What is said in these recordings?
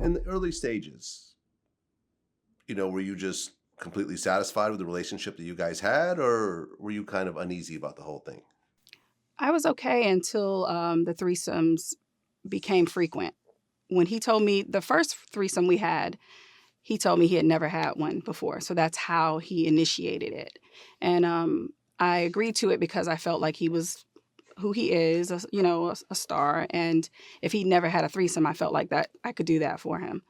in the early stages, were you just completely satisfied with the relationship that you guys had, or were you kind of uneasy about the whole thing? I was okay until the threesomes became frequent. When he told me the first threesome we had, he told me he had never had one before. So that's how he initiated it. And I agreed to it because I felt like he was who he is, a star. And if he never had a threesome, I felt like that I could do that for him.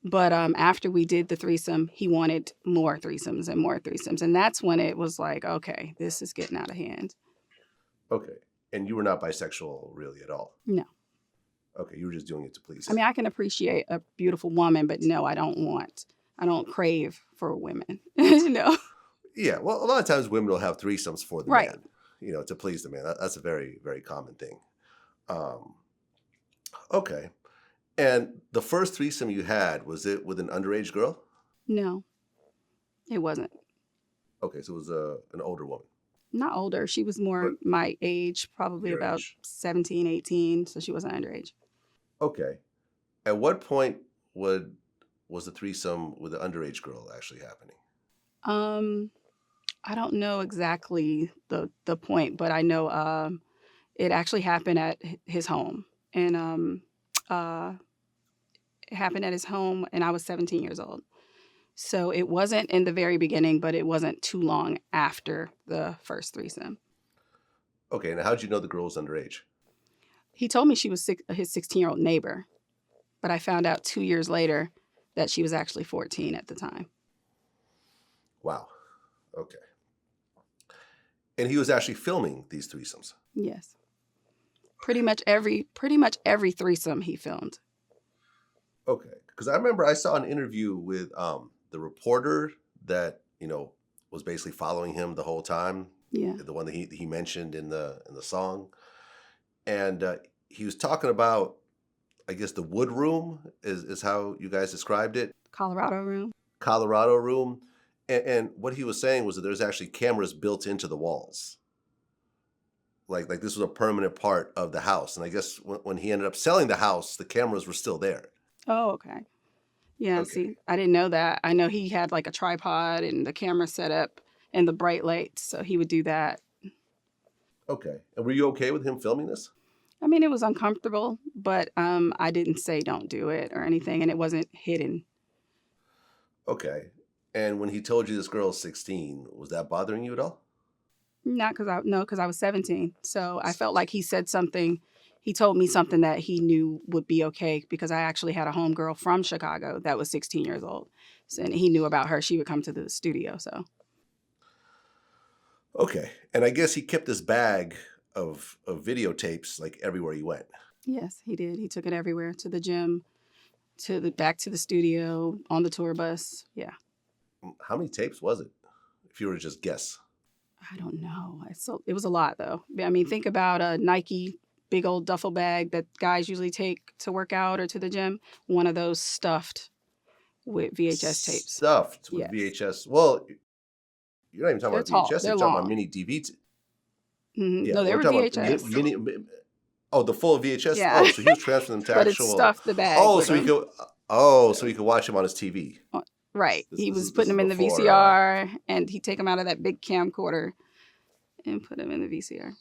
But after we did the threesome, he wanted more threesomes and more threesomes. And that's when it was like, okay, this is getting out of hand. Okay. And you were not bisexual really at all? No. Okay, you were just doing it to please I him. mean, I can appreciate a beautiful woman, but no, I don't crave for women, Yeah, well, a lot of times women will have threesomes for the Right. man, to please the man. That's a very, very common thing. Um, okay. And the first threesome you had, was it with an underage girl? No, it wasn't. Okay, so it was an older woman, Not older. She was more but my age, probably your about age. 17, 18. So she wasn't underage. Okay. At what point would was the threesome with the underage girl actually happening? Um, I don't know exactly the point, but I know it actually happened at his home. And uh, it happened at his home, and I was 17 years old. So it wasn't in the very beginning, but it wasn't too long after the first threesome. Okay, now how'd you know the girl was underage? He told me she was his 16-year-old neighbor, but I found out 2 years later that she was actually 14 at the time. Wow. Okay. And he was actually filming these threesomes. Yes. Pretty much every threesome he filmed. Okay, because I remember I saw an interview with the reporter that was basically following him the whole time, Yeah. the one that he mentioned in the song, and he was talking about, I guess, the wood room is how you guys described it, Colorado room. Colorado room, and what he was saying was that there's actually cameras built into the walls. Like this was a permanent part of the house, and I guess when he ended up selling the house, the cameras were still there. Oh, okay. Yeah, Okay. see, I didn't know that. I know he had like a tripod and the camera set up and the bright lights, so he would do that. Okay. And were you okay with him filming this? I mean, it was uncomfortable, but I didn't say don't do it or anything, and it wasn't hidden. Okay. And when he told you this girl is 16, was that bothering you at all? Not because I no, because I was 17. So I felt like he said something. He told me something that he knew would be okay because I actually had a homegirl from Chicago that was 16 years old. So, and he knew about her. She would come to the studio. So Okay. And I guess he kept this bag of videotapes like everywhere he went. yes, he did. He took it everywhere, to the gym, back to the studio, on the tour bus. Yeah. How many tapes was it? If you were to just guess. I don't know. It was a lot though. I mean, think about a Nike big old duffel bag that guys usually take to work out or to the gym. One of those stuffed with VHS tapes. Stuffed with Yes. VHS. Well, you're not even talking They're about tall. VHS, you're They're talking about long. mini DVD. Yeah, No, they we're were talking about VHS. oh, the full VHS. Yeah. Oh, so he was transferring them to But it actual. stuffed the bag Oh, with so he them. could. Oh, so he could watch him on his TV. Right. This He this was is this putting is them in the before. VCR and he'd take them out of that big camcorder and put them in the VCR.